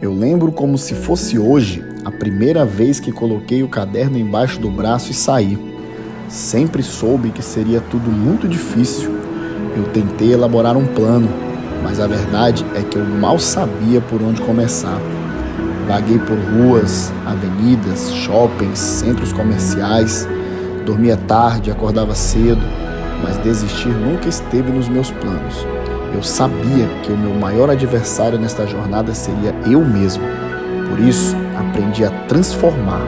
Eu lembro como se fosse hoje a primeira vez que coloquei o caderno embaixo do braço e saí. Sempre soube que seria tudo muito difícil. Eu tentei elaborar um plano, mas a verdade é que eu mal sabia por onde começar. Vaguei por ruas, avenidas, shoppings, centros comerciais. Dormia tarde, acordava cedo, mas desistir nunca esteve nos meus planos. Eu sabia que o meu maior adversário nesta jornada seria eu mesmo. Por isso, aprendi a transformar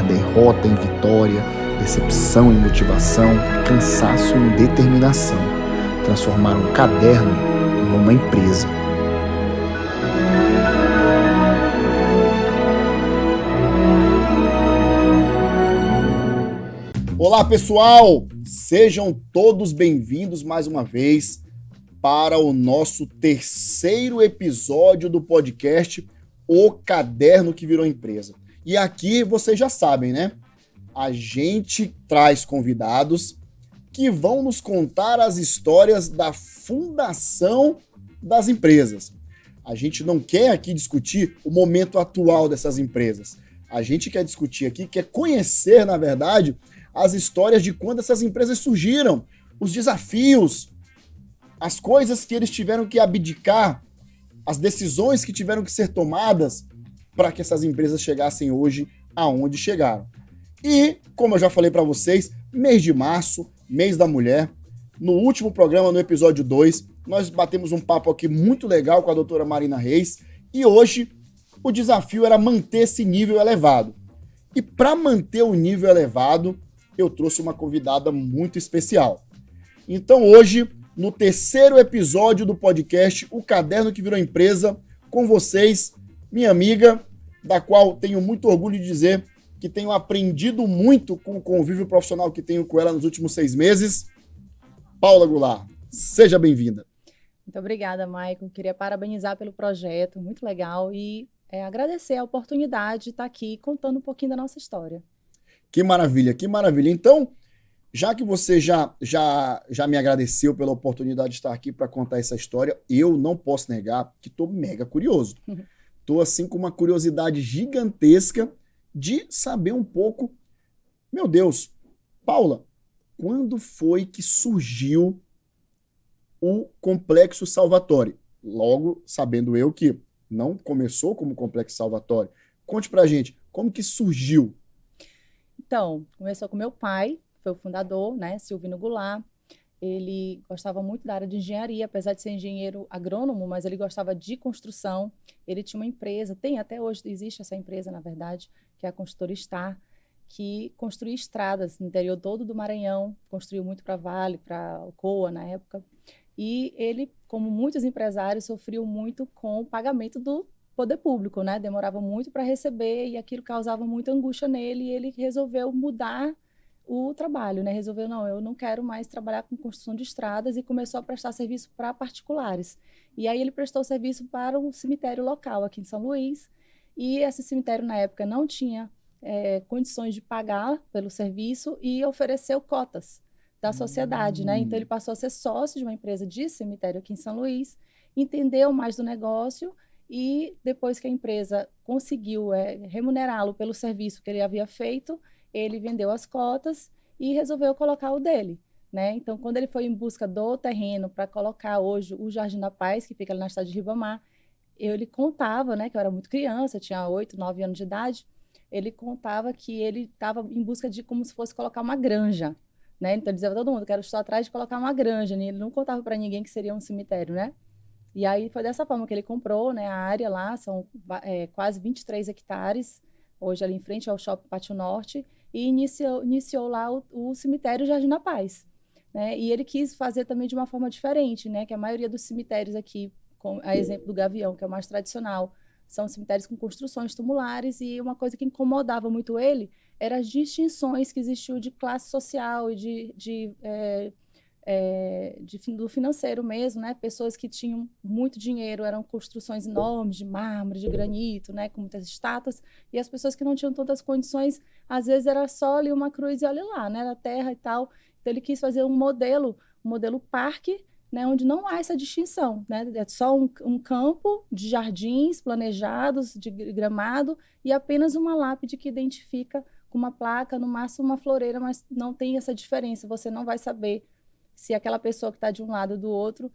derrota em vitória, decepção em motivação, cansaço em determinação. Transformar um caderno em uma empresa. Olá, pessoal! Sejam todos bem-vindos mais uma vez para o nosso terceiro episódio do podcast O Caderno que Virou Empresa. E aqui vocês já sabem, né? A gente traz convidados que vão nos contar as histórias da fundação das empresas. A gente não quer aqui discutir o momento atual dessas empresas. A gente quer discutir aqui, quer conhecer, na verdade, as histórias de quando essas empresas surgiram, os desafios, as coisas que eles tiveram que abdicar, as decisões que tiveram que ser tomadas para que essas empresas chegassem hoje aonde chegaram. E, como eu já falei para vocês, mês de março, mês da mulher, no último programa, no episódio 2, nós batemos um papo aqui muito legal com a doutora Marina Reis, e hoje o desafio era manter esse nível elevado. E para manter o nível elevado, eu trouxe uma convidada muito especial. Então hoje, no terceiro episódio do podcast O Caderno que Virou Empresa, com vocês, minha amiga, da qual tenho muito orgulho de dizer que tenho aprendido muito com o convívio profissional que tenho com ela nos últimos 6 meses, Paula Goulart. Seja bem-vinda. Muito obrigada, Maicon. Queria parabenizar pelo projeto, muito legal, e agradecer a oportunidade de estar aqui contando um pouquinho da nossa história. Que maravilha, que maravilha. Então, já que você já me agradeceu pela oportunidade de estar aqui para contar essa história, eu não posso negar que estou mega curioso. Estou assim com uma curiosidade gigantesca de saber um pouco. Meu Deus, Paula, quando foi que surgiu o Complexo Salvatore? Logo, sabendo eu que não começou como Complexo Salvatore. Conte pra gente, como que surgiu? Então, começou com meu pai, foi o fundador, né, Silvino Goulart. Ele gostava muito da área de engenharia, apesar de ser engenheiro agrônomo, mas ele gostava de construção. Ele tinha uma empresa, tem até hoje, existe essa empresa, na verdade, que é a Construtora Star, que construía estradas no interior todo do Maranhão, construiu muito para Vale, para Alcoa na época. E ele, como muitos empresários, sofreu muito com o pagamento do poder público, né? Demorava muito para receber e aquilo causava muita angústia nele, e ele resolveu mudar o trabalho, né? Resolveu, não, eu não quero mais trabalhar com construção de estradas, e começou a prestar serviço para particulares. E aí ele prestou serviço para um cemitério local aqui em São Luís, e esse cemitério na época não tinha condições de pagar pelo serviço e ofereceu cotas da sociedade, né? Então ele passou a ser sócio de uma empresa de cemitério aqui em São Luís, entendeu mais do negócio, e depois que a empresa conseguiu remunerá-lo pelo serviço que ele havia feito, ele vendeu as cotas e resolveu colocar o dele, né? Então, quando ele foi em busca do terreno para colocar hoje o Jardim da Paz, que fica ali na cidade de Ribamar, ele contava, né, que eu era muito criança, tinha 8, 9 anos de idade, ele contava que ele estava em busca de como se fosse colocar uma granja, né? Então, ele dizia para todo mundo, quero estar atrás de colocar uma granja, né? Ele não contava para ninguém que seria um cemitério, né? E aí foi dessa forma que ele comprou, né, a área lá, são quase 23 hectares, hoje ali em frente ao Shopping Pátio Norte, e iniciou lá o cemitério Jardim da Paz, né? E ele quis fazer também de uma forma diferente, né? Que a maioria dos cemitérios aqui, a exemplo do Gavião, que é o mais tradicional, são cemitérios com construções tumulares, e uma coisa que incomodava muito ele eram as distinções que existiam de classe social e do financeiro mesmo, né? Pessoas que tinham muito dinheiro, eram construções enormes de mármore, de granito, né? Com muitas estátuas, e as pessoas que não tinham tantas condições, às vezes era só ali uma cruz e olha lá, né? Era terra e tal. Então ele quis fazer um modelo um modelo parque, né, onde não há essa distinção, né? É só um campo de jardins planejados, de gramado, e apenas uma lápide que identifica com uma placa, no máximo uma floreira, mas não tem essa diferença. Você não vai saber se aquela pessoa que está de um lado ou do outro,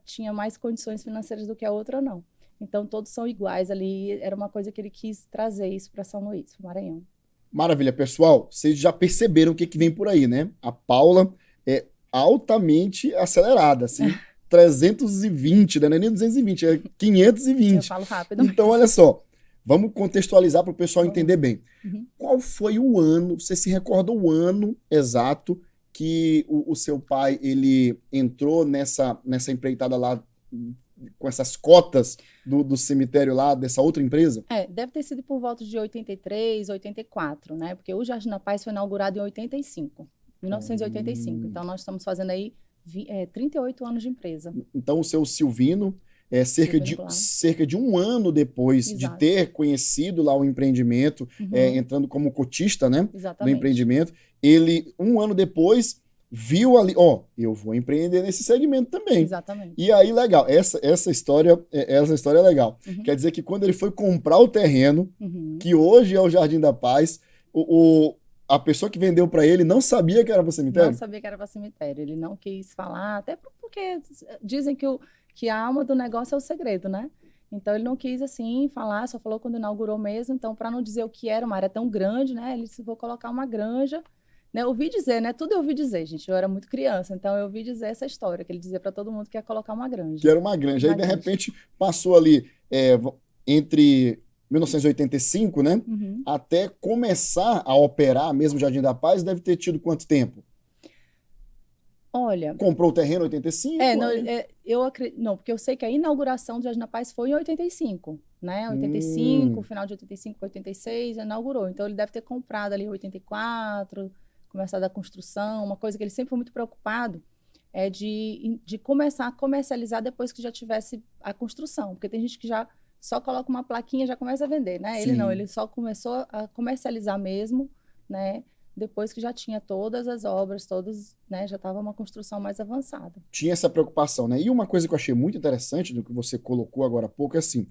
tinha mais condições financeiras do que a outra ou não. Então, todos são iguais ali. Era uma coisa que ele quis trazer isso para São Luís, para o Maranhão. Maravilha, pessoal. Vocês já perceberam o que vem por aí, né? A Paula é altamente acelerada, assim, 320, né? Não é nem 220, é 520. Eu falo rápido. Então, olha só, vamos contextualizar para o pessoal entender bem. Uhum. Qual foi o ano, você se recorda o ano exato que o seu pai, ele entrou nessa empreitada lá, com essas cotas do cemitério lá, dessa outra empresa? Deve ter sido por volta de 83, 84, né? Porque o Jardim da Paz foi inaugurado em 1985. Então, nós estamos fazendo aí 38 anos de empresa. Então, o seu Silvino, cerca de um ano depois de ter conhecido lá o empreendimento, entrando como cotista, né, do empreendimento, ele, um ano depois, viu ali, eu vou empreender nesse segmento também. Exatamente. E aí, legal, essa história é legal. Quer dizer que quando ele foi comprar o terreno, que hoje é o Jardim da Paz, a pessoa que vendeu para ele não sabia que era para cemitério? Não sabia que era para cemitério. Ele não quis falar, até porque dizem que a alma do negócio é o segredo, né? Então, ele não quis, assim, falar, só falou quando inaugurou mesmo. Então, para não dizer o que era, uma área tão grande, né? Ele disse, vou colocar uma granja. Né, eu ouvi dizer, né? Tudo eu ouvi dizer, gente. Eu era muito criança, então eu ouvi dizer essa história, que ele dizia para todo mundo que ia colocar uma granja. Que era uma granja. Aí, de repente, passou ali entre 1985, né? Até começar a operar mesmo o Jardim da Paz, deve ter tido quanto tempo? Olha... Comprou o terreno em 85? Não, porque eu sei que a inauguração do Jardim da Paz foi em 85, né? 85, final de 85, 86, inaugurou. Então, ele deve ter comprado ali em 84... começado a construção, uma coisa que ele sempre foi muito preocupado é de começar a comercializar depois que já tivesse a construção, porque tem gente que já só coloca uma plaquinha e já começa a vender, né? Sim. Ele não, ele só começou a comercializar mesmo, né? Depois que já tinha todas as obras, né? Já estava uma construção mais avançada. Tinha essa preocupação, né? E uma coisa que eu achei muito interessante do que você colocou agora há pouco é assim,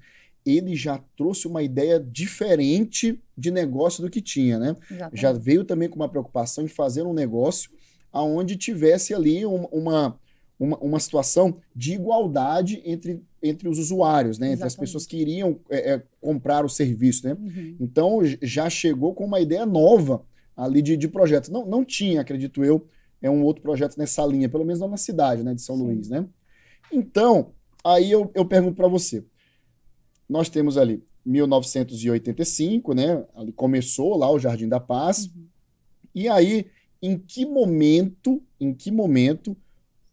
ele já trouxe uma ideia diferente de negócio do que tinha, né? Exatamente. Já veio também com uma preocupação em fazer um negócio onde tivesse ali uma situação de igualdade entre os usuários, né? Entre as pessoas que iriam comprar o serviço, né? Então, já chegou com uma ideia nova ali de projeto. Não tinha, acredito eu, um outro projeto nessa linha, pelo menos não na cidade, né, de São Luís, né? Então, aí eu pergunto para você, nós temos ali 1985, né? Ali começou lá o Jardim da Paz. E aí, em que momento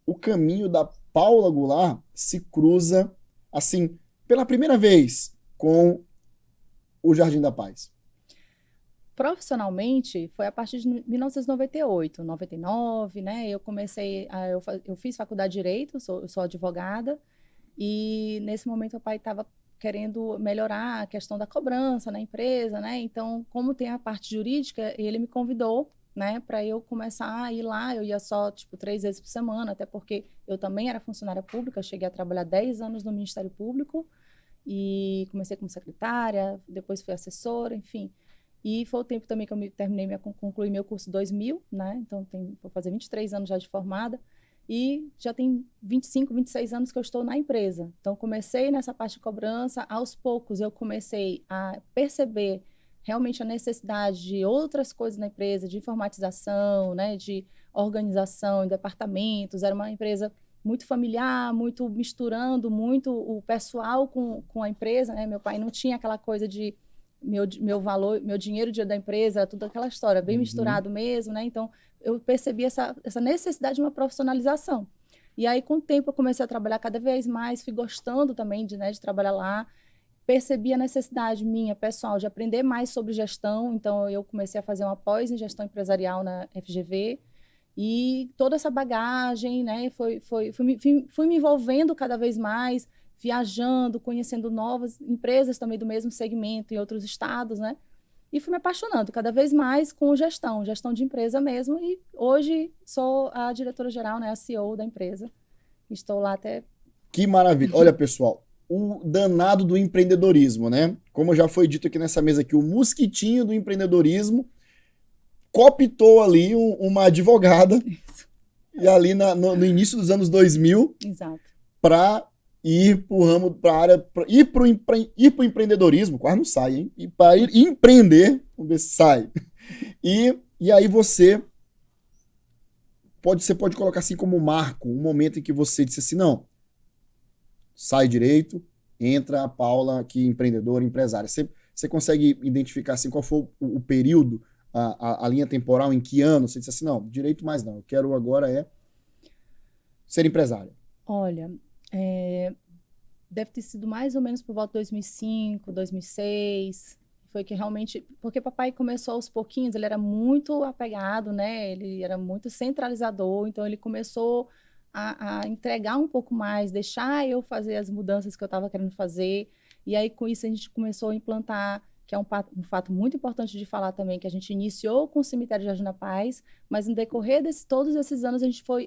o caminho da Paula Goulart se cruza, assim, pela primeira vez com o Jardim da Paz? Profissionalmente, foi a partir de 1998, 99, né? Eu comecei, eu fiz faculdade de Direito, eu sou advogada, e nesse momento o pai estava querendo melhorar a questão da cobrança na empresa, né? Então, como tem a parte jurídica, ele me convidou, né, para eu começar a ir lá. Eu ia só, 3 vezes por semana, até porque eu também era funcionária pública, cheguei a trabalhar 10 anos no Ministério Público e comecei como secretária, depois fui assessora, enfim. E foi o tempo também que eu concluí meu curso 2000, né? Então, vou fazer 23 anos já de formada. E já tem 25, 26 anos que eu estou na empresa. Então, comecei nessa parte de cobrança. Aos poucos, eu comecei a perceber realmente a necessidade de outras coisas na empresa, de informatização, né, de organização em departamentos. Era uma empresa muito familiar, muito misturando muito o pessoal com a empresa, né? Meu pai não tinha aquela coisa de meu valor, meu dinheiro dia da empresa, tudo aquela história, bem misturado mesmo, né? Então, eu percebi essa necessidade de uma profissionalização. E aí, com o tempo, eu comecei a trabalhar cada vez mais, fui gostando também de trabalhar lá, percebi a necessidade minha, pessoal, de aprender mais sobre gestão. Então, eu comecei a fazer uma pós em gestão empresarial na FGV, e toda essa bagagem, né, fui me envolvendo cada vez mais, viajando, conhecendo novas empresas também do mesmo segmento em outros estados, né? E fui me apaixonando cada vez mais com gestão de empresa mesmo. E hoje sou a diretora-geral, né, a CEO da empresa. Estou lá até... Que maravilha. Olha, pessoal, o danado do empreendedorismo, né? Como já foi dito aqui nessa mesa aqui, o mosquitinho do empreendedorismo cooptou ali uma advogada e ali no início dos anos 2000 para ir para o ramo, para a área, ir para o empreendedorismo, quase não sai, hein? E para ir empreender, vamos ver se sai. E aí você pode colocar assim como marco, um momento em que você disse assim, não, sai direito, entra a Paula aqui, empreendedora, empresária. Você consegue identificar assim qual foi o período, a linha temporal, em que ano você disse assim, não, direito mais não, eu quero agora ser empresária? Olha, deve ter sido mais ou menos por volta de 2005, 2006, foi que realmente, porque papai começou aos pouquinhos, ele era muito apegado, né, ele era muito centralizador, então ele começou a entregar um pouco mais, deixar eu fazer as mudanças que eu estava querendo fazer, e aí com isso a gente começou a implantar, que é um fato muito importante de falar também, que a gente iniciou com o cemitério de Jardim da Paz, mas no decorrer todos esses anos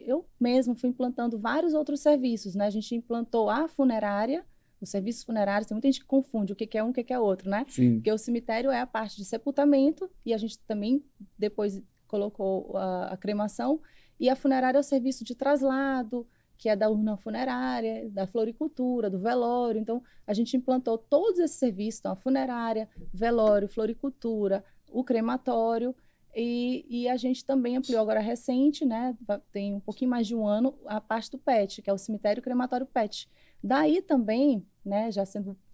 eu mesmo fui implantando vários outros serviços, né? A gente implantou a funerária, os serviços funerários, tem muita gente que confunde o que é um, o que é outro, né? Sim. Porque o cemitério é a parte de sepultamento, e a gente também depois colocou a cremação, e a funerária é o serviço de traslado, que é da urna funerária, da floricultura, do velório. Então, a gente implantou todos esses serviços, então, a funerária, velório, floricultura, o crematório, e a gente também ampliou agora recente, né, tem um pouquinho mais de um ano, a parte do PET, que é o cemitério crematório PET. Daí também, né, já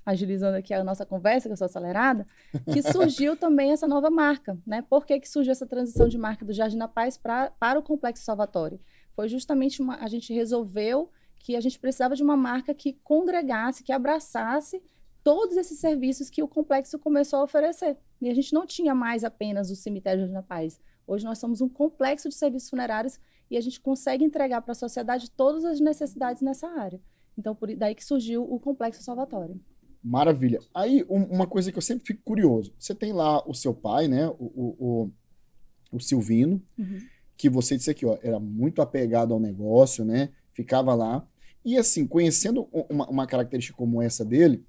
agilizando aqui a nossa conversa, que eu sou acelerada, que surgiu também essa nova marca, né? Por que surgiu essa transição de marca do Jardim da Paz para o Complexo Salvatório? Foi justamente a gente resolveu que a gente precisava de uma marca que congregasse, que abraçasse todos esses serviços que o complexo começou a oferecer. E a gente não tinha mais apenas o cemitério Jardim da Paz. Hoje nós somos um complexo de serviços funerários e a gente consegue entregar para a sociedade todas as necessidades nessa área. Então, daí que surgiu o Complexo Salvatório. Maravilha. Aí, uma coisa que eu sempre fico curioso. Você tem lá o seu pai, né? O Silvino, que você disse aqui, ó, era muito apegado ao negócio, né? Ficava lá. E assim, conhecendo uma característica como essa dele,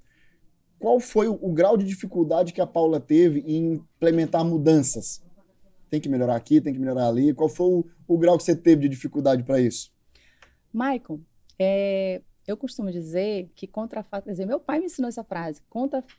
qual foi o grau de dificuldade que a Paula teve em implementar mudanças? Tem que melhorar aqui, tem que melhorar ali. Qual foi o grau que você teve de dificuldade para isso? Michael, eu costumo dizer que contra fato, quer dizer, meu pai me ensinou essa frase,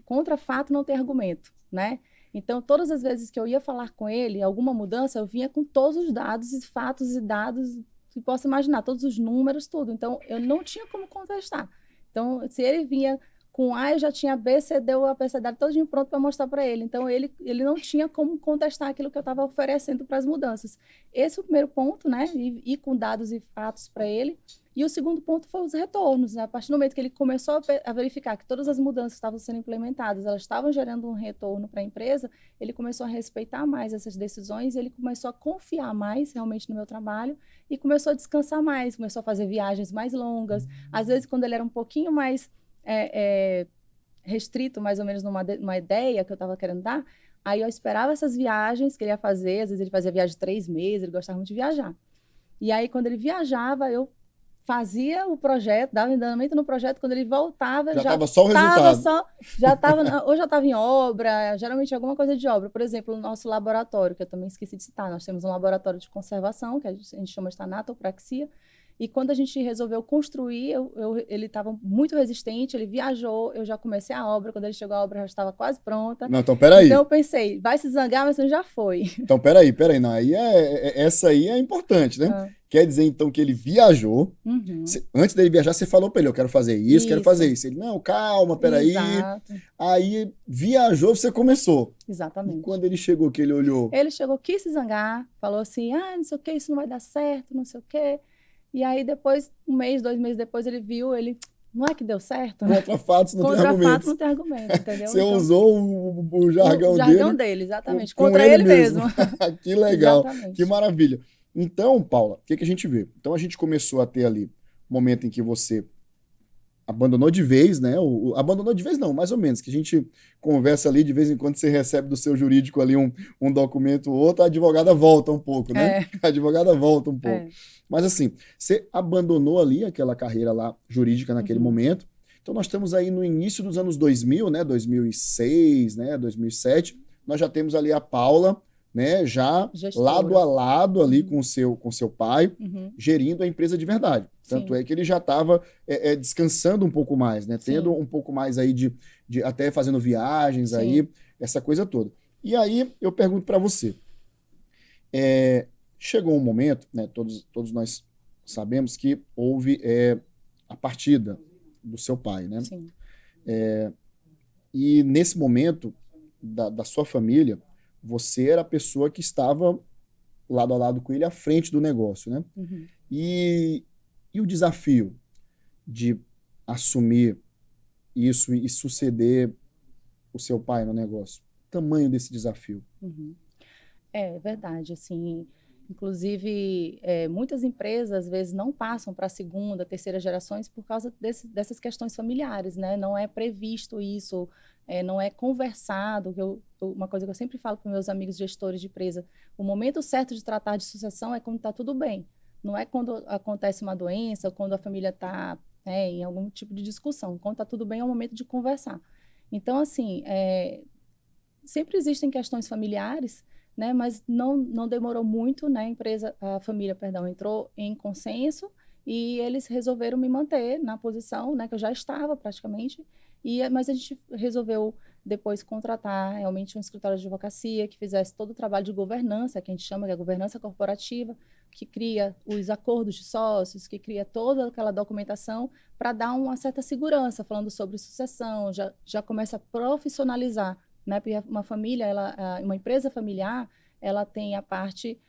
contra fato não tem argumento, né? Então, todas as vezes que eu ia falar com ele, alguma mudança, eu vinha com todos os dados e fatos e dados que posso imaginar, todos os números, tudo. Então, eu não tinha como contestar. Então, se ele vinha com A, eu já tinha B, C, D, o abecedário todinho pronto para mostrar para ele. Então, ele não tinha como contestar aquilo que eu estava oferecendo para as mudanças. Esse é o primeiro ponto, né? E com dados e fatos para ele. E o segundo ponto foi os retornos, né? A partir do momento que ele começou a verificar que todas as mudanças que estavam sendo implementadas, elas estavam gerando um retorno para a empresa, ele começou a respeitar mais essas decisões, ele começou a confiar mais realmente no meu trabalho e começou a descansar mais, começou a fazer viagens mais longas. Às vezes, quando ele era um pouquinho mais restrito, mais ou menos numa ideia que eu estava querendo dar, aí eu esperava essas viagens que ele ia fazer, às vezes ele fazia viagem de 3 meses, ele gostava muito de viajar. E aí, quando ele viajava, eu fazia o projeto, dava andamento no projeto, quando ele voltava, já estava só o resultado. Ou já estava em obra, geralmente alguma coisa de obra. Por exemplo, o nosso laboratório, que eu também esqueci de citar, nós temos um laboratório de conservação, que a gente chama de tanatopraxia, e quando a gente resolveu construir, ele estava muito resistente, ele viajou, eu já comecei a obra, quando ele chegou a obra já estava quase pronta. Não, então peraí. Então eu pensei, vai se zangar, mas já foi. Então peraí, não, aí essa aí é importante, né? Quer dizer, então, que ele viajou. Antes dele viajar, você falou para ele, eu quero fazer isso, quero fazer isso. Ele, não, calma, peraí. Exato. Aí, viajou, você começou. Exatamente. E quando ele chegou, que ele olhou? Ele chegou, quis se zangar, falou assim, não sei o que, isso não vai dar certo, não sei o quê. E aí, depois, 1 mês, 2 meses depois, ele viu, não é que deu certo? Contra fatos não tem argumento. Contra fatos não tem argumento, entendeu? Você então, usou o jargão dele. O jargão dele, exatamente. Contra ele mesmo. Que legal, exatamente. Que maravilha. Então, Paula, o que a gente vê? Então, a gente começou a ter ali um momento em que você abandonou de vez, né? Abandonou de vez não, mais ou menos, que a gente conversa ali, de vez em quando você recebe do seu jurídico ali um documento ou outro, a advogada volta um pouco, né? A advogada volta um pouco. Mas assim, você abandonou ali aquela carreira lá jurídica naquele momento. Então nós estamos aí no início dos anos 2000, né? 2006, né? 2007. Nós já temos ali a Paula, né, já gestora, lado a lado ali com seu pai, gerindo a empresa de verdade. Tanto é que ele já estava descansando um pouco mais, né, tendo um pouco mais aí de até fazendo viagens aí, essa coisa toda. E aí eu pergunto para você, chegou um momento, né, todos nós sabemos que houve a partida do seu pai, né? Sim. E nesse momento da sua família, você era a pessoa que estava lado a lado com ele à frente do negócio, né? E o desafio de assumir isso e suceder o seu pai no negócio? O tamanho desse desafio? É verdade, assim, inclusive muitas empresas às vezes não passam para a segunda, terceira gerações por causa dessas questões familiares, né? Não é previsto isso, não é conversado. Uma coisa que eu sempre falo para meus amigos gestores de empresa, o momento certo de tratar de sucessão é quando está tudo bem. Não é quando acontece uma doença ou quando a família está em algum tipo de discussão. Quando está tudo bem é o momento de conversar. Então, assim, sempre existem questões familiares, né, mas não demorou muito, né, a família, perdão, entrou em consenso e eles resolveram me manter na posição, né, que eu já estava praticamente, mas a gente resolveu depois contratar realmente um escritório de advocacia que fizesse todo o trabalho de governança, que a gente chama de governança corporativa, que cria os acordos de sócios, que cria toda aquela documentação para dar uma certa segurança, falando sobre sucessão, já começa a profissionalizar, né? Porque uma família, uma empresa familiar, ela tem a parte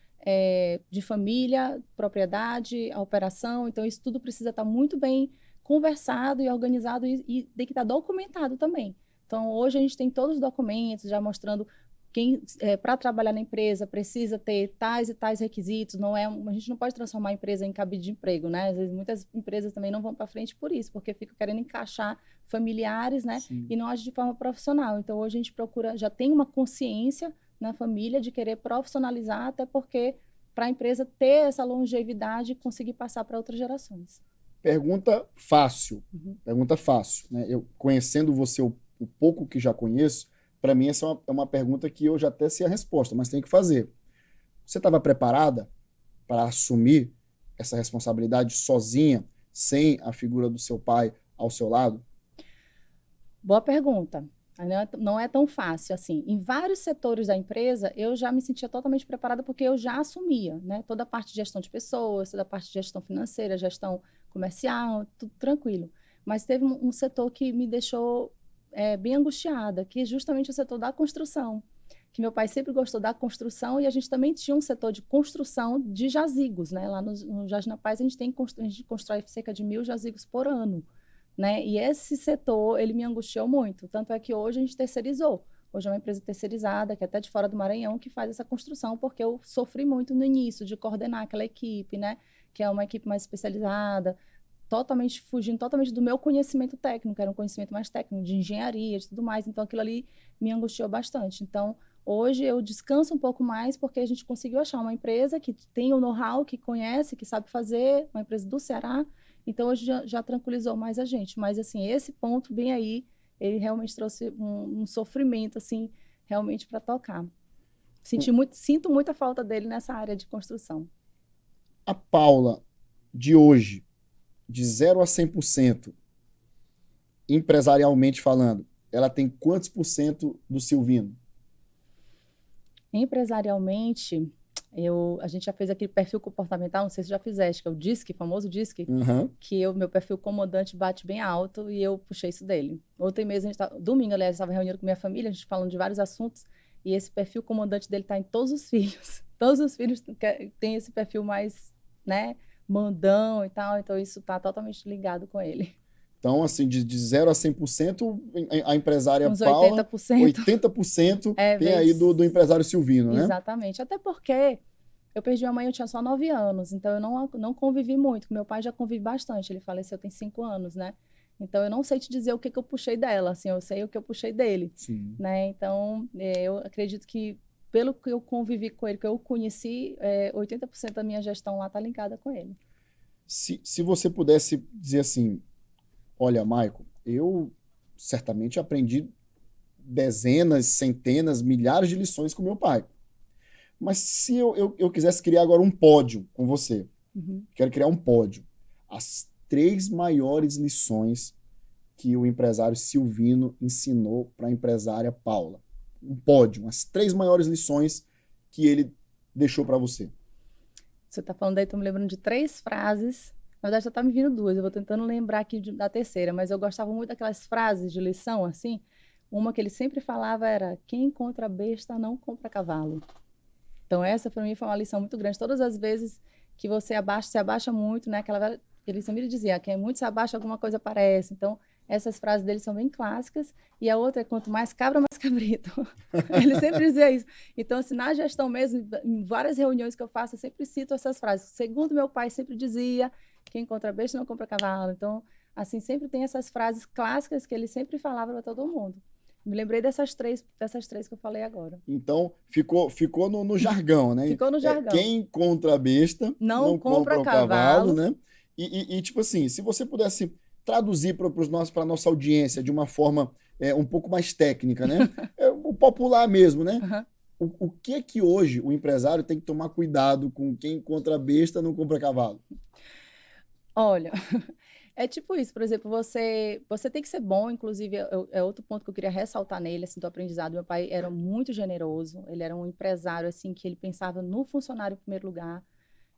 de família, propriedade, a operação, então isso tudo precisa estar muito bem conversado e organizado e tem que estar documentado também. Então, hoje a gente tem todos os documentos já mostrando quem, para trabalhar na empresa, precisa ter tais e tais requisitos. A gente não pode transformar a empresa em cabide de emprego, né? Às vezes, muitas empresas também não vão para frente por isso, porque ficam querendo encaixar familiares, né? Sim. E não agem de forma profissional. Então, hoje a gente procura, já tem uma consciência na família de querer profissionalizar, até porque para a empresa ter essa longevidade e conseguir passar para outras gerações. Pergunta fácil, pergunta fácil, né? Eu, conhecendo você o pouco que já conheço, para mim essa é uma pergunta que eu já até sei a resposta, mas tenho que fazer. Você estava preparada para assumir essa responsabilidade sozinha, sem a figura do seu pai ao seu lado? Boa pergunta. Não é tão fácil assim. Em vários setores da empresa, eu já me sentia totalmente preparada porque eu já assumia, né? Toda a parte de gestão de pessoas, toda a parte de gestão financeira, gestão comercial, tudo tranquilo. Mas teve um setor que me deixou bem angustiada, que é justamente o setor da construção. Que meu pai sempre gostou da construção e a gente também tinha um setor de construção de jazigos, né? Lá no Jaz na Paz a gente constrói cerca de 1.000 jazigos por ano. Né? E esse setor, ele me angustiou muito. Tanto é que hoje a gente terceirizou. Hoje é uma empresa terceirizada, que é até de fora do Maranhão, que faz essa construção, porque eu sofri muito no início de coordenar aquela equipe, né? Que é uma equipe mais especializada, fugindo totalmente do meu conhecimento técnico, era um conhecimento mais técnico, de engenharia, de tudo mais. Então, aquilo ali me angustiou bastante. Então, hoje eu descanso um pouco mais, porque a gente conseguiu achar uma empresa que tem o know-how, que conhece, que sabe fazer, uma empresa do Ceará. Então, hoje já tranquilizou mais a gente. Mas, assim, esse ponto bem aí, ele realmente trouxe um sofrimento, assim, realmente para tocar. Sinto muita falta dele nessa área de construção. A Paula, de hoje, de 0 a 100%, empresarialmente falando, ela tem quantos por cento do Silvino? Empresarialmente, a gente já fez aquele perfil comportamental, não sei se já fizeste, que é o DISC, famoso DISC, que meu perfil comandante bate bem alto e eu puxei isso dele. Ontem mesmo, domingo, aliás, estava reunindo com minha família, a gente falando de vários assuntos, e esse perfil comandante dele está em todos os filhos. Todos os filhos têm esse perfil mais, né, mandão e tal, então isso está totalmente ligado com ele. Então, assim, de 0 a 100%, a empresária uns Paula, 80%, 80% tem aí do empresário Silvino, né? Exatamente. Até porque eu perdi minha mãe, eu tinha só 9 anos, então eu não convivi muito. Meu pai já convive bastante, ele faleceu tem 5 anos, né? Então, eu não sei te dizer o que eu puxei dela, assim, eu sei o que eu puxei dele, Sim. né? Então, eu acredito que, pelo que eu convivi com ele, que eu conheci, 80% da minha gestão lá está linkada com ele. Se você pudesse dizer assim, olha, Michael, eu certamente aprendi dezenas, centenas, milhares de lições com meu pai. Mas se eu quisesse criar agora um pódio com você, quero criar um pódio. As 3 maiores lições que o empresário Silvino ensinou para a empresária Paula. Um pódio, as 3 maiores lições que ele deixou para você. Você está falando aí, estou me lembrando de 3 frases. Na verdade, já está me vindo 2. Eu vou tentando lembrar aqui da terceira, mas eu gostava muito daquelas frases de lição, assim. Uma que ele sempre falava era: quem encontra besta não compra cavalo. Então, essa para mim foi uma lição muito grande. Todas as vezes que você se abaixa muito, né? Ele sempre dizia: quem muito se abaixa, alguma coisa aparece. Então, essas frases dele são bem clássicas. E a outra é: quanto mais cabra, mais cabrito. Ele sempre dizia isso. Então, assim, na gestão mesmo, em várias reuniões que eu faço, eu sempre cito essas frases. Segundo meu pai sempre dizia: quem compra besta não compra cavalo. Então, assim, sempre tem essas frases clássicas que ele sempre falava para todo mundo. Me lembrei dessas três que eu falei agora. Então, ficou no jargão, né? Ficou no jargão. Quem encontra besta não compra o cavalo, né? E, tipo assim, se você pudesse traduzir para a nossa audiência de uma forma um pouco mais técnica, né? O popular mesmo, né? O que é que hoje o empresário tem que tomar cuidado com quem encontra besta não compra cavalo? Olha, é tipo isso, por exemplo, você tem que ser bom, inclusive, é outro ponto que eu queria ressaltar nele, assim, do aprendizado. Meu pai era muito generoso, ele era um empresário, assim, que ele pensava no funcionário em primeiro lugar.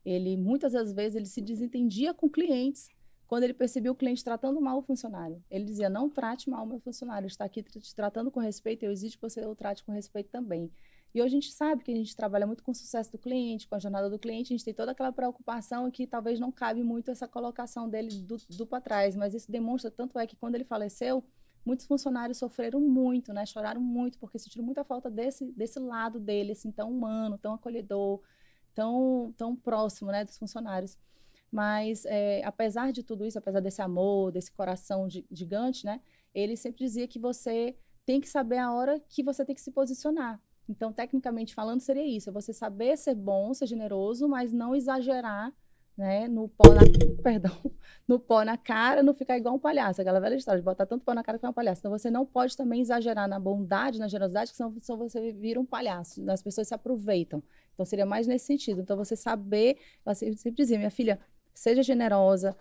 Ele, muitas das vezes, ele se desentendia com clientes quando ele percebia o cliente tratando mal o funcionário. Ele dizia: não trate mal o meu funcionário, ele está aqui te tratando com respeito, eu exijo que você o trate com respeito também. E hoje a gente sabe que a gente trabalha muito com o sucesso do cliente, com a jornada do cliente, a gente tem toda aquela preocupação que talvez não cabe muito essa colocação dele do para trás, mas isso demonstra, tanto é que quando ele faleceu, muitos funcionários sofreram muito, né? Choraram muito, porque sentiram muita falta desse lado dele, assim, tão humano, tão acolhedor, tão próximo, né, dos funcionários. Mas, apesar de tudo isso, apesar desse amor, desse coração gigante, né, ele sempre dizia que você tem que saber a hora que você tem que se posicionar. Então, tecnicamente falando, seria isso: é você saber ser bom, ser generoso, mas não exagerar, né, no pó na cara, não ficar igual um palhaço. Aquela velha história de botar tanto pó na cara que é um palhaço. Então, você não pode também exagerar na bondade, na generosidade, que senão você vira um palhaço. As pessoas se aproveitam. Então, seria mais nesse sentido. Então, você saber, eu sempre dizia: minha filha, seja generosa,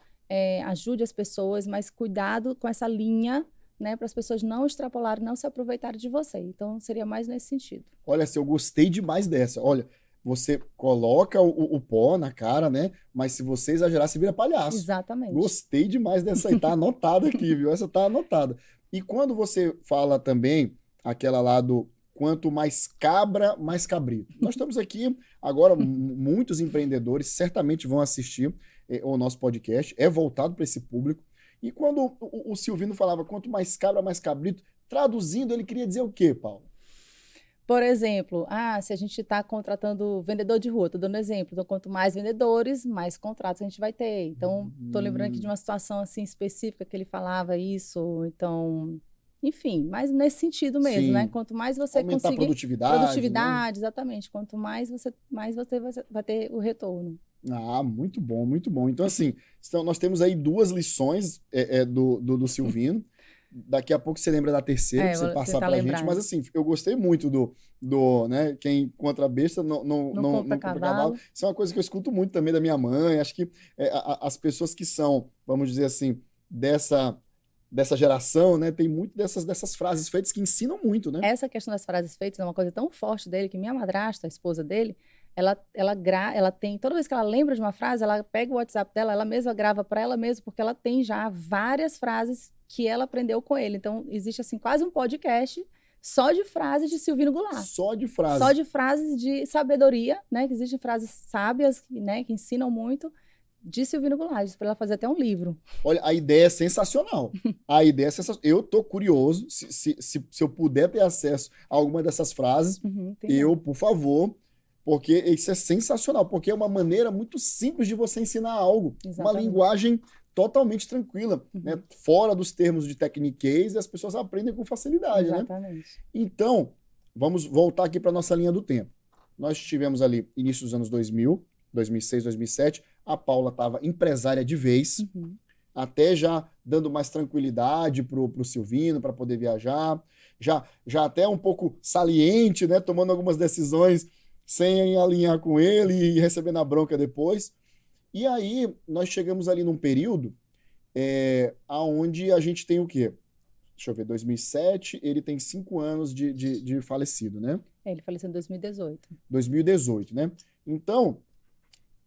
ajude as pessoas, mas cuidado com essa linha, né, para as pessoas não extrapolarem, não se aproveitarem de você. Então, seria mais nesse sentido. Olha, se eu gostei demais dessa. Olha, você coloca o pó na cara, né? Mas se você exagerar, você vira palhaço. Exatamente. Gostei demais dessa aí. Tá anotada aqui, viu? Essa tá anotada. E quando você fala também aquela lá do quanto mais cabra, mais cabrito. Nós estamos aqui agora, muitos empreendedores certamente vão assistir o nosso podcast. É voltado para esse público. E quando o Silvino falava quanto mais cabra, mais cabrito, traduzindo, ele queria dizer o quê, Paulo? Por exemplo, se a gente está contratando vendedor de rua, estou dando exemplo, então quanto mais vendedores, mais contratos a gente vai ter. Então, estou lembrando aqui de uma situação assim específica que ele falava isso, então, enfim, mas nesse sentido mesmo, Sim. né? Quanto mais você aumentar conseguir... produtividade, né? Exatamente. Quanto mais você vai ter o retorno. Muito bom, muito bom. Então, assim, nós temos aí 2 lições do Silvino. Daqui a pouco você lembra da terceira, pra você passar pra gente. Mas, assim, eu gostei muito né? Quem encontra besta não compra cavalo. Isso é uma coisa que eu escuto muito também da minha mãe. Acho que as pessoas que são, vamos dizer assim, dessa geração, né? Tem muito dessas frases feitas que ensinam muito, né? Essa questão das frases feitas é uma coisa tão forte dele que minha madrasta, a esposa dele, ela tem, toda vez que ela lembra de uma frase, ela pega o WhatsApp dela, ela mesma grava para ela mesma, porque ela tem já várias frases que ela aprendeu com ele. Então, existe assim quase um podcast só de frases de Silvino Goulart. Só de frases. Só de frases de sabedoria, né? Que existem frases sábias, né? Que ensinam muito, de Silvino Goulart, para ela fazer até um livro. Olha, a ideia é sensacional. A ideia é sensacional. Eu tô curioso, se eu puder ter acesso a alguma dessas frases, por favor, porque isso é sensacional, porque é uma maneira muito simples de você ensinar algo. Exatamente. Uma linguagem totalmente tranquila, né? Fora dos termos de tecniquez, e as pessoas aprendem com facilidade, né? Exatamente. Então, vamos voltar aqui para nossa linha do tempo. Nós tivemos ali início dos anos 2000, 2006, 2007, a Paula estava empresária de vez, até já dando mais tranquilidade pro Silvino para poder viajar, já até um pouco saliente, né, tomando algumas decisões sem alinhar com ele e recebendo a bronca depois. E aí nós chegamos ali num período aonde a gente tem o quê? Deixa eu ver, 2007, ele tem 5 anos de falecido, né? Ele faleceu em 2018. 2018, né? Então,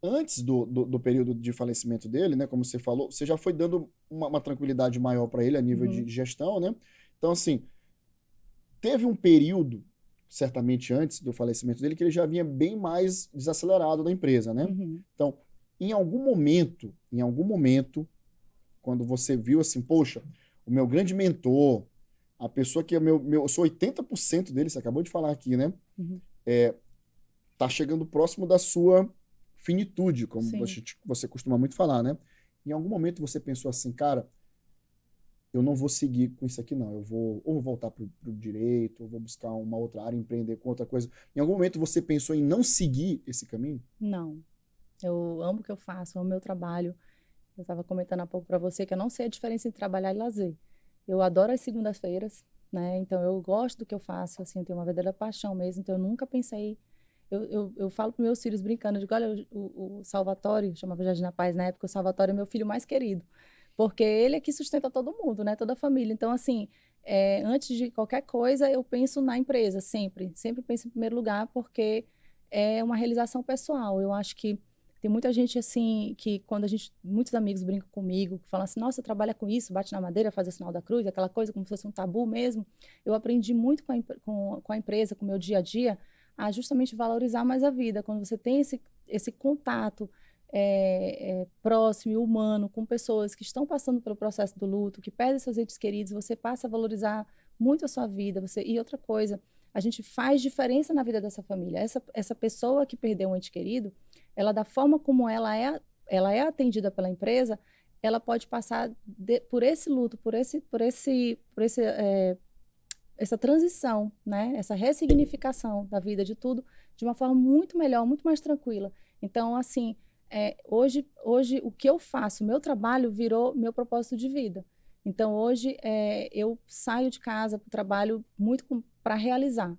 antes do período de falecimento dele, né, como você falou, você já foi dando uma tranquilidade maior para ele a nível de gestão, né? Então, assim, teve um período, certamente antes do falecimento dele, que ele já vinha bem mais desacelerado na empresa, né? Então, em algum momento, quando você viu assim, poxa, o meu grande mentor, a pessoa que é eu sou 80% dele, você acabou de falar aqui, né? Tá chegando próximo da sua finitude, como você costuma muito falar, né? Em algum momento você pensou assim, cara, eu não vou seguir com isso aqui não, eu vou voltar pro direito, ou vou buscar uma outra área, empreender com outra coisa. Em algum momento você pensou em não seguir esse caminho? Não. Eu amo o que eu faço, amo o meu trabalho. Eu estava comentando há pouco para você que eu não sei a diferença entre trabalhar e lazer. Eu adoro as segundas-feiras, né? Então eu gosto do que eu faço, assim, eu tenho uma verdadeira paixão mesmo. Então eu nunca pensei. Eu falo para meus filhos brincando, eu digo, olha, o Salvatore, chamava Jardim na Paz na época, o Salvatore é meu filho mais querido, porque ele é que sustenta todo mundo, né? Toda a família. Então, assim, antes de qualquer coisa, eu penso na empresa, sempre. Sempre penso em primeiro lugar, porque é uma realização pessoal. Eu acho que tem muita gente, assim, que muitos amigos brincam comigo, que falam assim, nossa, trabalha com isso, bate na madeira, faz o sinal da cruz, aquela coisa como se fosse um tabu mesmo. Eu aprendi muito com a empresa, com o meu dia a dia, a justamente valorizar mais a vida. Quando você tem esse contato próximo e humano com pessoas que estão passando pelo processo do luto, que perdem seus entes queridos, você passa a valorizar muito a sua vida. E outra coisa, a gente faz diferença na vida dessa família. Essa pessoa que perdeu um ente querido, ela, da forma como ela é atendida pela empresa, ela pode passar por esse luto, essa transição, né? Essa ressignificação da vida de tudo, de uma forma muito melhor, muito mais tranquila. Então, assim, hoje o que eu faço, o meu trabalho virou meu propósito de vida. Então, hoje, eu saio de casa para o trabalho muito para realizar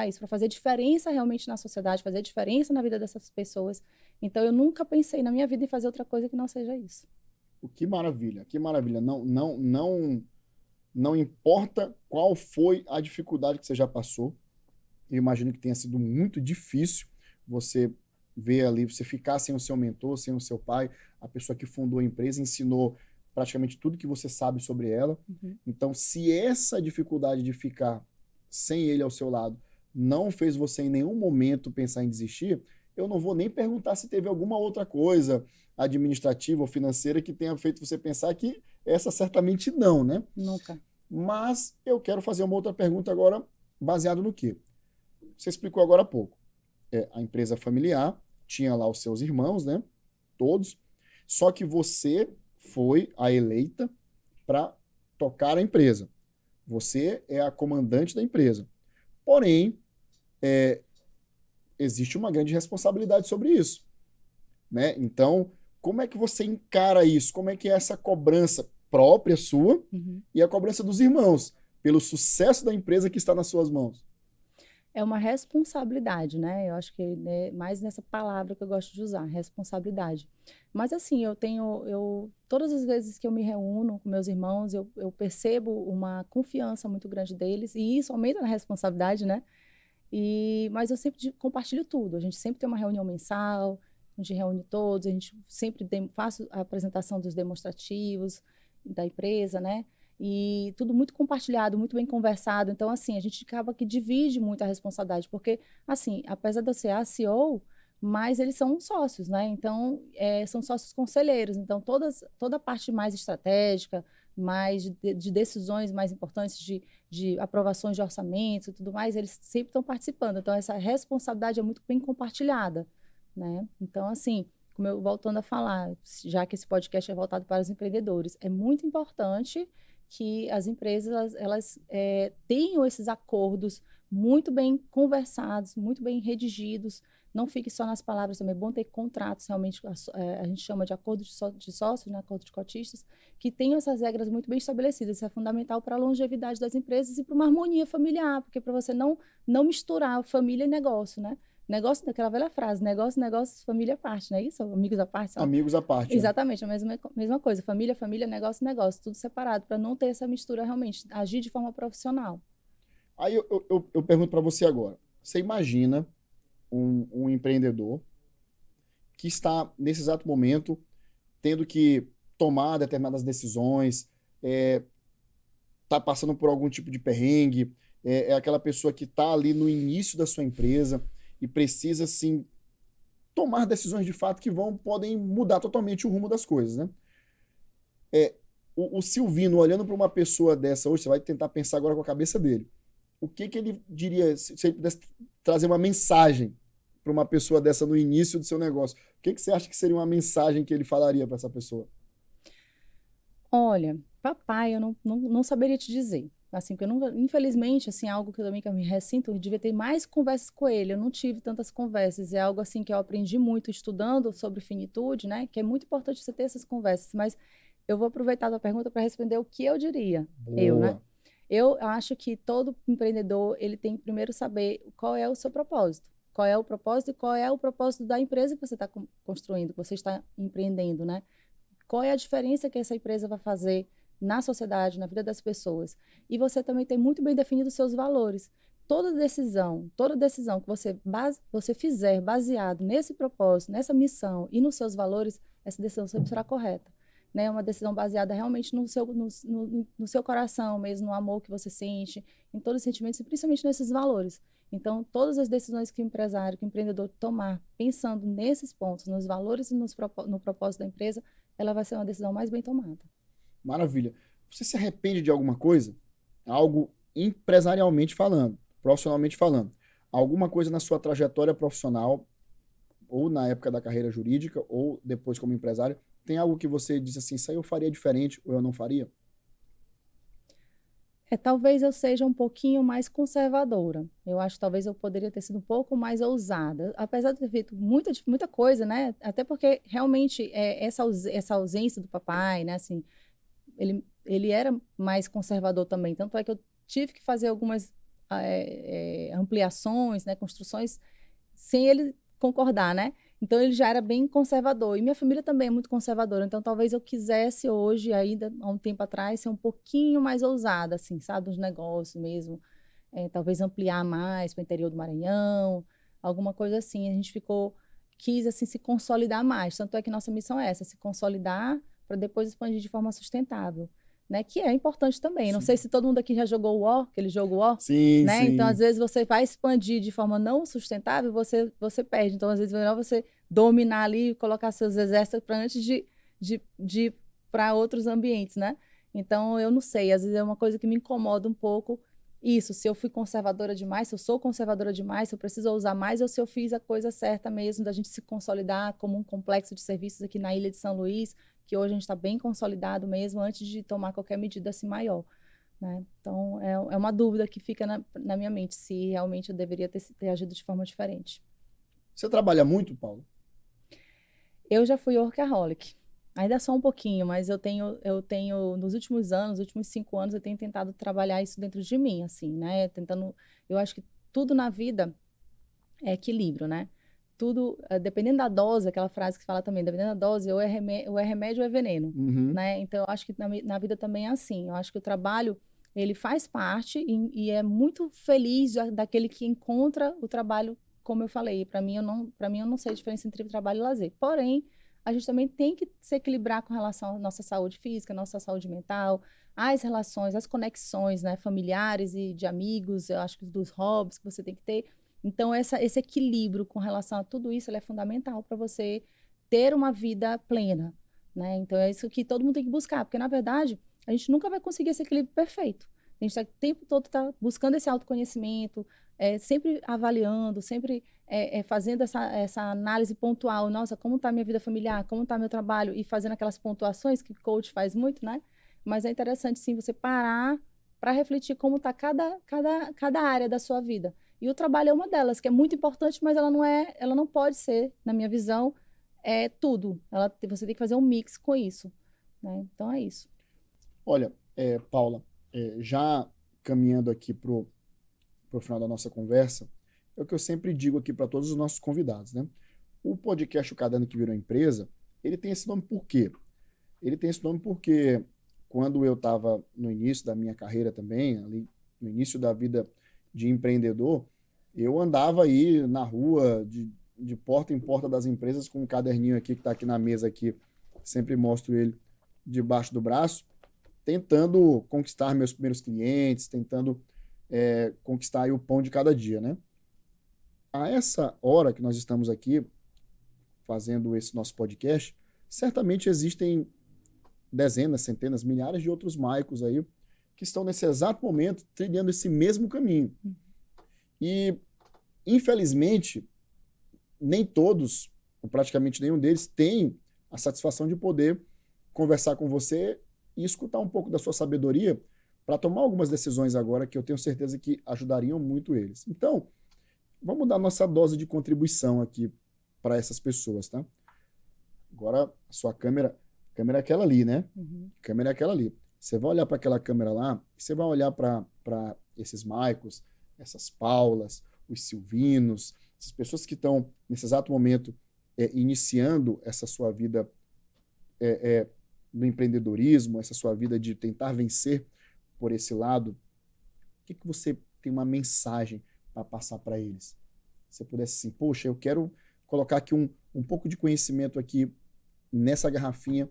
isso, para fazer diferença realmente na sociedade, fazer diferença na vida dessas pessoas. Então, eu nunca pensei na minha vida em fazer outra coisa que não seja isso. Que maravilha, que maravilha. Não importa qual foi a dificuldade que você já passou, eu imagino que tenha sido muito difícil você ver ali, você ficar sem o seu mentor, sem o seu pai, a pessoa que fundou a empresa, ensinou praticamente tudo que você sabe sobre ela. Então, se essa dificuldade de ficar sem ele ao seu lado não fez você em nenhum momento pensar em desistir, eu não vou nem perguntar se teve alguma outra coisa administrativa ou financeira que tenha feito você pensar que essa certamente não, né? Nunca. Mas eu quero fazer uma outra pergunta agora, baseado no quê? Você explicou agora há pouco. A empresa familiar tinha lá os seus irmãos, né? Todos. Só que você foi a eleita para tocar a empresa. Você é a comandante da empresa. Porém, existe uma grande responsabilidade sobre isso, né? Então, como é que você encara isso? Como é que é essa cobrança própria sua e a cobrança dos irmãos pelo sucesso da empresa que está nas suas mãos? É uma responsabilidade, né? Eu acho que é mais nessa palavra que eu gosto de usar, responsabilidade. Mas assim, todas as vezes que eu me reúno com meus irmãos, eu percebo uma confiança muito grande deles, e isso aumenta na responsabilidade, né? Mas eu sempre compartilho tudo. A gente sempre tem uma reunião mensal, a gente reúne todos, a gente sempre faz a apresentação dos demonstrativos da empresa, né? E tudo muito compartilhado, muito bem conversado. Então, assim, a gente acaba que divide muito a responsabilidade, porque, assim, apesar de eu ser a CEO, mas eles são sócios, né? Então, são sócios conselheiros. Então, toda a parte mais estratégica, mais de decisões mais importantes, de aprovações de orçamentos e tudo mais, eles sempre estão participando. Então, essa responsabilidade é muito bem compartilhada, né? Então, assim, como eu voltando a falar, já que esse podcast é voltado para os empreendedores, é muito importante que as empresas elas tenham esses acordos muito bem conversados, muito bem redigidos, não fique só nas palavras, também é bom ter contratos, realmente, a gente chama de acordo de sócios, né, acordo de cotistas, que tenham essas regras muito bem estabelecidas. Isso é fundamental para a longevidade das empresas e para uma harmonia familiar, porque para você não misturar família e negócio, né? Negócio, daquela velha frase, negócio, família à parte, não é isso? Amigos à parte. Sabe? Amigos à parte. Exatamente, a mesma coisa. Família, negócio, tudo separado, para não ter essa mistura realmente, agir de forma profissional. Aí eu pergunto para você agora, você imagina um empreendedor que está, nesse exato momento, tendo que tomar determinadas decisões, está passando por algum tipo de perrengue, é aquela pessoa que está ali no início da sua empresa e precisa, assim, tomar decisões de fato que podem mudar totalmente o rumo das coisas, né? O Silvino, olhando para uma pessoa dessa hoje, você vai tentar pensar agora com a cabeça dele. O que ele diria, se ele pudesse trazer uma mensagem para uma pessoa dessa no início do seu negócio? O que você acha que seria uma mensagem que ele falaria para essa pessoa? Olha, papai, eu não saberia te dizer. Assim, porque eu nunca, infelizmente, assim, algo que eu também que eu me ressinto, eu devia ter mais conversas com ele. Eu não tive tantas conversas. É algo assim que eu aprendi muito estudando sobre finitude, né? Que é muito importante você ter essas conversas. Mas eu vou aproveitar a tua pergunta para responder o que eu diria. Boa. Eu, né? Eu acho que todo empreendedor, ele tem que primeiro saber qual é o seu propósito. Qual é o propósito e qual é o propósito da empresa que você está construindo, que você está empreendendo, né? Qual é a diferença que essa empresa vai fazer na sociedade, na vida das pessoas. E você também tem muito bem definido os seus valores. Toda decisão que você fizer baseado nesse propósito, nessa missão e nos seus valores, essa decisão sempre será correta. Né? Uma decisão baseada realmente no seu coração mesmo, no amor que você sente, em todos os sentimentos e principalmente nesses valores. Então, todas as decisões que o empresário, que o empreendedor tomar, pensando nesses pontos, nos valores e no propósito da empresa, ela vai ser uma decisão mais bem tomada. Maravilha. Você se arrepende de alguma coisa? Algo empresarialmente falando, profissionalmente falando. Alguma coisa na sua trajetória profissional, ou na época da carreira jurídica, ou depois como empresário, tem algo que você disse assim, isso aí eu faria diferente ou eu não faria? Talvez eu seja um pouquinho mais conservadora. Eu acho que talvez eu poderia ter sido um pouco mais ousada. Apesar de ter feito muita coisa, né? Até porque realmente essa ausência do papai, né? Assim, ele era mais conservador também. Tanto é que eu tive que fazer algumas ampliações, né? Construções, sem ele concordar, né? Então, ele já era bem conservador. E minha família também é muito conservadora. Então, talvez eu quisesse hoje, ainda há um tempo atrás, ser um pouquinho mais ousada, assim, sabe? Nos negócios mesmo. Talvez ampliar mais para o interior do Maranhão, alguma coisa assim. A gente quis, assim, se consolidar mais. Tanto é que nossa missão é essa, se consolidar para depois expandir de forma sustentável. Né, que é importante também. Sim. Não sei se todo mundo aqui já jogou o War, aquele jogo War. Sim, né? sim. Então, às vezes, você vai expandir de forma não sustentável, você perde. Então, às vezes, é melhor você dominar ali e colocar seus exércitos para antes de ir para outros ambientes, né? Então, eu não sei. Às vezes, é uma coisa que me incomoda um pouco isso. Se eu fui conservadora demais, se eu sou conservadora demais, se eu preciso usar mais ou se eu fiz a coisa certa mesmo da gente se consolidar como um complexo de serviços aqui na Ilha de São Luís, que hoje a gente está bem consolidado mesmo, antes de tomar qualquer medida assim maior. Né? Então, é uma dúvida que fica na minha mente, se realmente eu deveria ter agido de forma diferente. Você trabalha muito, Paulo? Eu já fui workaholic. Ainda só um pouquinho, mas eu tenho nos últimos 5 anos, eu tenho tentado trabalhar isso dentro de mim, assim, né? Eu acho que tudo na vida é equilíbrio, né? Tudo, dependendo da dose, aquela frase que fala também, dependendo da dose, ou é remédio ou é veneno, né? Então, eu acho que na vida também é assim. Eu acho que o trabalho, ele faz parte e é muito feliz daquele que encontra o trabalho, como eu falei. Para mim, eu não sei a diferença entre trabalho e lazer. Porém, a gente também tem que se equilibrar com relação à nossa saúde física, nossa saúde mental, as relações, as conexões, né, familiares e de amigos, eu acho que dos hobbies que você tem que ter. Então, esse equilíbrio com relação a tudo isso, ele é fundamental para você ter uma vida plena, né? Então, é isso que todo mundo tem que buscar, porque, na verdade, a gente nunca vai conseguir esse equilíbrio perfeito. A gente o tempo todo está buscando esse autoconhecimento, sempre avaliando, sempre fazendo essa análise pontual, nossa, como está minha vida familiar, como está meu trabalho, e fazendo aquelas pontuações que o coach faz muito, né? Mas é interessante, sim, você parar para refletir como está cada área da sua vida. E o trabalho é uma delas, que é muito importante, mas ela não pode ser, na minha visão, tudo. Você tem que fazer um mix com isso, né? Então é isso. Olha, Paula, já caminhando aqui pro final da nossa conversa, é o que eu sempre digo aqui para todos os nossos convidados, né? O podcast O Caderno que Virou Empresa, ele tem esse nome por quê? Ele tem esse nome porque quando eu estava no início da minha carreira também, ali no início da vida de empreendedor, eu andava aí na rua, de porta em porta das empresas com um caderninho aqui que está aqui na mesa aqui, sempre mostro ele debaixo do braço, tentando conquistar meus primeiros clientes, tentando conquistar aí o pão de cada dia, né? A essa hora que nós estamos aqui fazendo esse nosso podcast, certamente existem dezenas, centenas, milhares de outros Maicos aí que estão nesse exato momento trilhando esse mesmo caminho. E, infelizmente, nem todos, ou praticamente nenhum deles, tem a satisfação de poder conversar com você e escutar um pouco da sua sabedoria para tomar algumas decisões agora que eu tenho certeza que ajudariam muito eles. Então, vamos dar nossa dose de contribuição aqui para essas pessoas, tá? Agora, a sua câmera é aquela ali, né? Uhum. Câmera é aquela ali. Você vai olhar para aquela câmera lá, você vai olhar para esses Maicos, essas Paulas, os Silvinos, essas pessoas que estão, nesse exato momento, iniciando essa sua vida no empreendedorismo, essa sua vida de tentar vencer por esse lado. O que você tem uma mensagem para passar para eles? Se você pudesse assim, poxa, eu quero colocar aqui um pouco de conhecimento aqui nessa garrafinha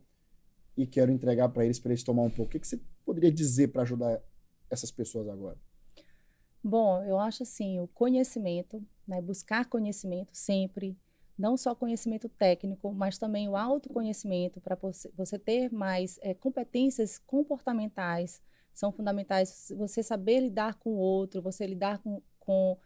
e quero entregar para eles tomar um pouco. O que você poderia dizer para ajudar essas pessoas agora? Bom, eu acho assim, o conhecimento, né, buscar conhecimento sempre, não só conhecimento técnico, mas também o autoconhecimento para você ter mais competências comportamentais, são fundamentais. Você saber lidar com o outro, você lidar com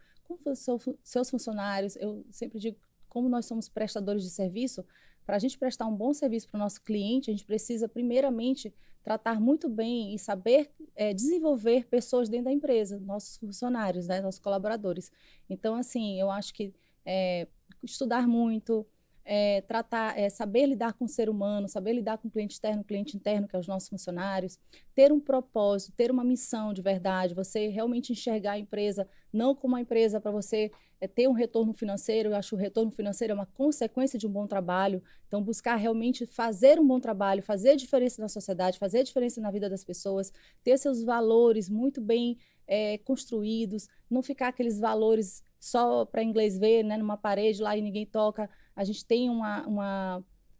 seus funcionários. Eu sempre digo, como nós somos prestadores de serviço, para a gente prestar um bom serviço para o nosso cliente, a gente precisa, primeiramente, tratar muito bem e saber desenvolver pessoas dentro da empresa, nossos funcionários, né, nossos colaboradores. Então, assim, eu acho que estudar muito, saber lidar com o ser humano, saber lidar com o cliente interno, que é os nossos funcionários, ter um propósito, ter uma missão de verdade, você realmente enxergar a empresa não como uma empresa para você ter um retorno financeiro. Eu acho que o retorno financeiro é uma consequência de um bom trabalho. Então, buscar realmente fazer um bom trabalho, fazer a diferença na sociedade, fazer a diferença na vida das pessoas, ter seus valores muito bem construídos, não ficar aqueles valores só para inglês ver, né, numa parede lá e ninguém toca. A gente tem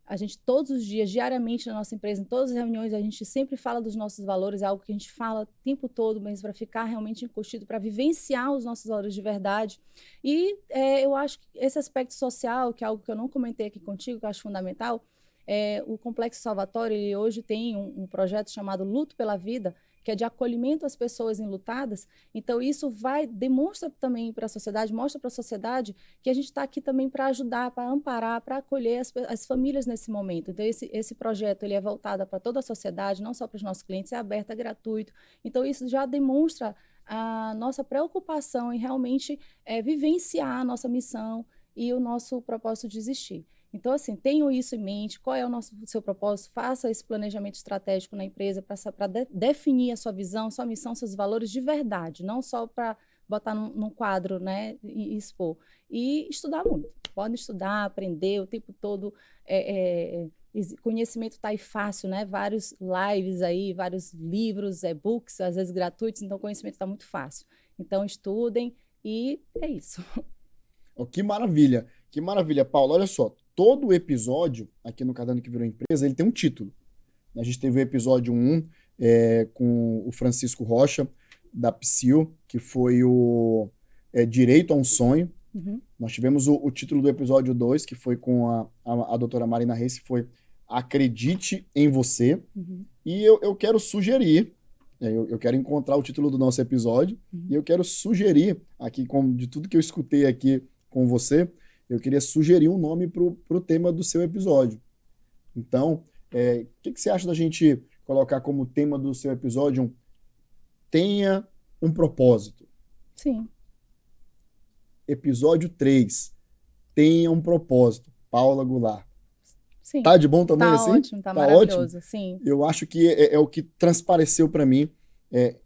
a gente todos os dias, diariamente na nossa empresa, em todas as reuniões, a gente sempre fala dos nossos valores, é algo que a gente fala o tempo todo, mas para ficar realmente encostido, para vivenciar os nossos valores de verdade. E eu acho que esse aspecto social, que é algo que eu não comentei aqui contigo, que eu acho fundamental, o Complexo Salvatório, ele hoje tem um projeto chamado Luto pela Vida, que é de acolhimento às pessoas enlutadas. Então, isso demonstra também para a sociedade, mostra para a sociedade que a gente está aqui também para ajudar, para amparar, para acolher as famílias nesse momento. Então, esse projeto ele é voltado para toda a sociedade, não só para os nossos clientes, é aberto, é gratuito. Então, isso já demonstra a nossa preocupação em realmente vivenciar a nossa missão e o nosso propósito de existir. Então, assim, tenham isso em mente, qual é o seu propósito, faça esse planejamento estratégico na empresa para definir a sua visão, sua missão, seus valores de verdade, não só para botar num quadro, né, e expor. E estudar muito. Podem estudar, aprender o tempo todo. Conhecimento está aí fácil, né? Vários lives aí, vários livros, e-books, às vezes gratuitos, então o conhecimento está muito fácil. Então, estudem e é isso. Oh, que maravilha! Que maravilha, Paulo. Olha só, todo episódio aqui no Caderno que Virou Empresa, ele tem um título. A gente teve o episódio 1 com o Francisco Rocha, da Psyll, que foi o Direito a um Sonho. Uhum. Nós tivemos o título do episódio 2, que foi com a doutora Marina Reis, que foi Acredite em Você. Uhum. E eu quero sugerir, eu quero encontrar o título do nosso episódio, e eu quero sugerir aqui, de tudo que eu escutei aqui com você, eu queria sugerir um nome para o tema do seu episódio. Então, o que você acha da gente colocar como tema do seu episódio tenha um propósito? Sim. Episódio 3, tenha um propósito. Paula Goulart. Sim. Tá de bom tamanho tá assim? Ótimo, tá maravilhoso, ótimo? Sim. Eu acho que é o que transpareceu para mim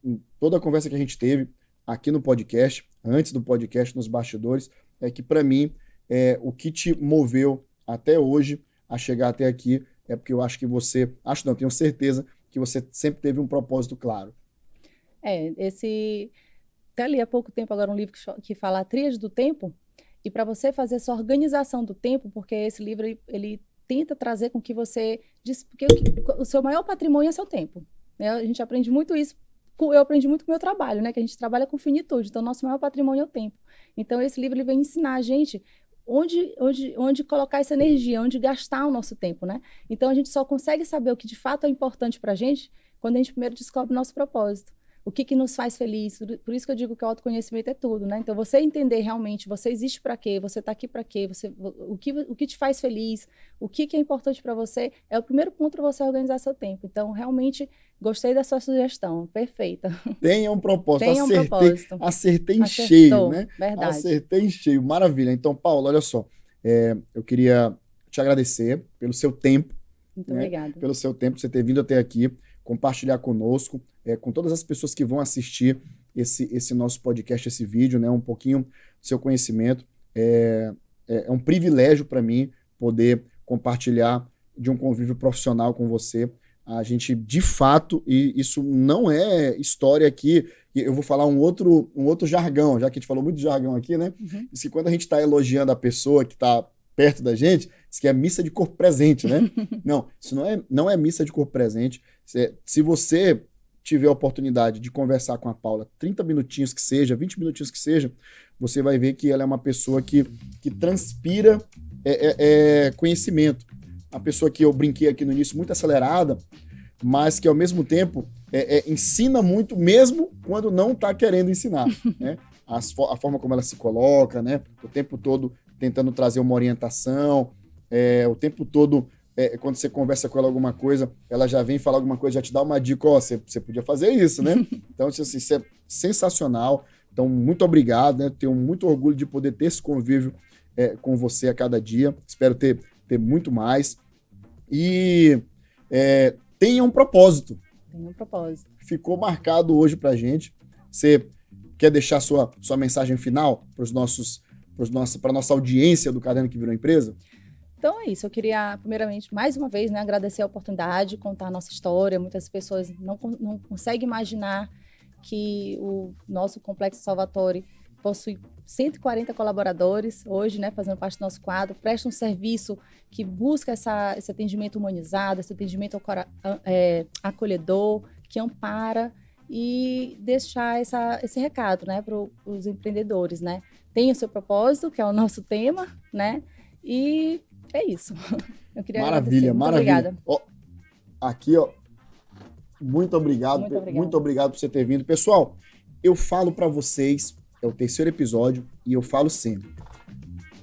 em toda a conversa que a gente teve aqui no podcast, antes do podcast, nos bastidores, é que para mim o que te moveu até hoje a chegar até aqui é porque eu acho que você, tenho certeza que você sempre teve um propósito claro. Até li há pouco tempo agora um livro que fala a tríade do tempo, e para você fazer essa organização do tempo, porque esse livro ele tenta trazer com que você... Porque o seu maior patrimônio é seu tempo. Né? A gente aprende muito isso. Eu aprendi muito com o meu trabalho, né? Que a gente trabalha com finitude. Então, nosso maior patrimônio é o tempo. Então, esse livro ele vem ensinar a gente onde colocar essa energia, onde gastar o nosso tempo, né? Então, a gente só consegue saber o que de fato é importante para a gente quando a gente primeiro descobre o nosso propósito. O que nos faz feliz. Por isso que eu digo que o autoconhecimento é tudo, né? Então, você entender realmente, você existe para quê? Você está aqui para quê? O que te faz feliz? O que é importante para você? É o primeiro ponto para você organizar seu tempo. Então, realmente, gostei da sua sugestão. Perfeita. Tenha um propósito. Tenha um propósito. Acertei em cheio, né? Verdade. Acertei em cheio. Maravilha. Então, Paula, olha só. Eu queria te agradecer pelo seu tempo. Muito obrigada. Pelo seu tempo, você ter vindo até aqui, compartilhar conosco, com todas as pessoas que vão assistir esse nosso podcast, esse vídeo, né, um pouquinho do seu conhecimento. É um privilégio para mim poder compartilhar de um convívio profissional com você. A gente, de fato, e isso não é história aqui, eu vou falar um outro jargão, já que a gente falou muito de jargão aqui, né? Uhum. Diz que quando a gente está elogiando a pessoa que está perto da gente, diz que é missa de corpo presente, né? Não, isso não é missa de corpo presente. Se você tiver a oportunidade de conversar com a Paula 30 minutinhos que seja, 20 minutinhos que seja, você vai ver que ela é uma pessoa que transpira conhecimento. Uma pessoa que eu brinquei aqui no início, muito acelerada, mas que ao mesmo tempo ensina muito, mesmo quando não está querendo ensinar, né? A forma como ela se coloca, né? O tempo todo tentando trazer uma orientação, o tempo todo, quando você conversa com ela alguma coisa, ela já vem falar alguma coisa, já te dá uma dica, você podia fazer isso, né? Então, assim, isso é sensacional. Então, muito obrigado, né? Tenho muito orgulho de poder ter esse convívio com você a cada dia. Espero ter muito mais. E tenha um propósito. Tenha um propósito. Ficou marcado hoje pra gente. Você quer deixar sua mensagem final para a nossa audiência do Caderno que Virou Empresa? Então é isso, eu queria, primeiramente, mais uma vez, né, agradecer a oportunidade de contar a nossa história. Muitas pessoas não conseguem imaginar que o nosso Complexo Salvatore possui 140 colaboradores hoje, né, fazendo parte do nosso quadro, presta um serviço que busca esse atendimento humanizado, esse atendimento acolhedor, que ampara, e deixar esse recado, né, para os empreendedores, né? Tenha o seu propósito, que é o nosso tema, né? E é isso. Eu queria maravilha, agradecer. Muito maravilha. obrigada. Aqui, muito obrigado. Muito obrigado por você ter vindo. Pessoal, eu falo para vocês, é o 3º episódio, e eu falo sempre.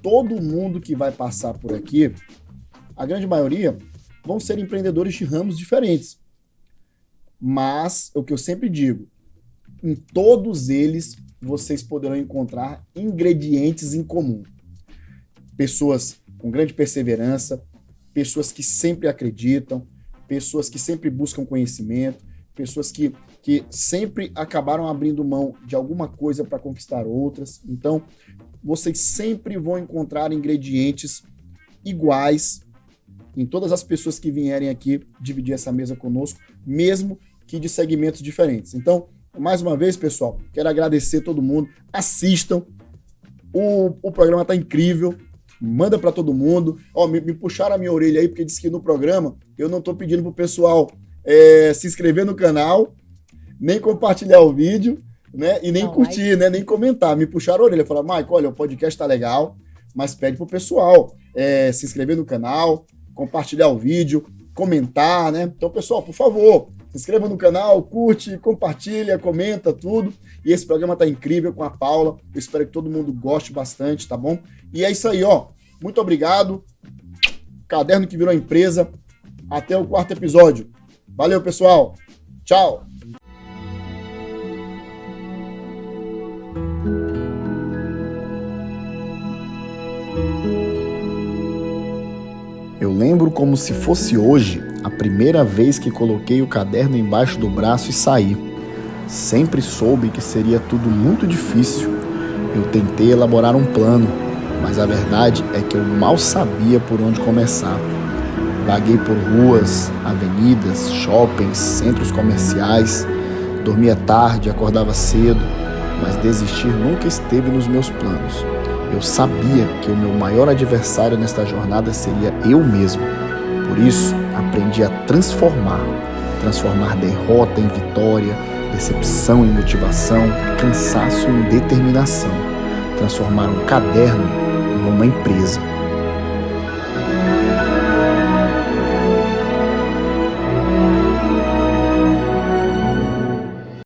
Todo mundo que vai passar por aqui, a grande maioria, vão ser empreendedores de ramos diferentes. Mas, o que eu sempre digo, em todos eles, vocês poderão encontrar ingredientes em comum. Pessoas com grande perseverança, pessoas que sempre acreditam, pessoas que sempre buscam conhecimento, pessoas que sempre acabaram abrindo mão de alguma coisa para conquistar outras. Então, vocês sempre vão encontrar ingredientes iguais em todas as pessoas que vierem aqui dividir essa mesa conosco, mesmo que de segmentos diferentes. Então, mais uma vez, pessoal, quero agradecer a todo mundo. Assistam. O programa tá incrível. Manda para todo mundo. Me puxaram a minha orelha aí, porque disse que no programa eu não tô pedindo pro pessoal se inscrever no canal, nem compartilhar o vídeo, né? E nem curtir, né? Nem comentar. Me puxaram a orelha. Falaram, Maico, olha, o podcast tá legal, mas pede pro pessoal se inscrever no canal, compartilhar o vídeo, comentar, né? Então, pessoal, por favor, Se inscreva no canal, curte, compartilha, comenta tudo. E esse programa tá incrível com a Paula. Eu espero que todo mundo goste bastante, tá bom? E é isso aí, ó. Muito obrigado. Caderno que virou empresa. Até o 4º episódio. Valeu, pessoal. Tchau. Eu lembro como se fosse hoje a primeira vez que coloquei o caderno embaixo do braço e saí. Sempre soube que seria tudo muito difícil. Eu tentei elaborar um plano, mas a verdade é que eu mal sabia por onde começar. Vaguei por ruas, avenidas, shoppings, centros comerciais. Dormia tarde, acordava cedo, mas desistir nunca esteve nos meus planos. Eu sabia que o meu maior adversário nesta jornada seria eu mesmo. Por isso, aprendi a transformar derrota em vitória, decepção em motivação, cansaço em determinação. Transformar um caderno numa empresa.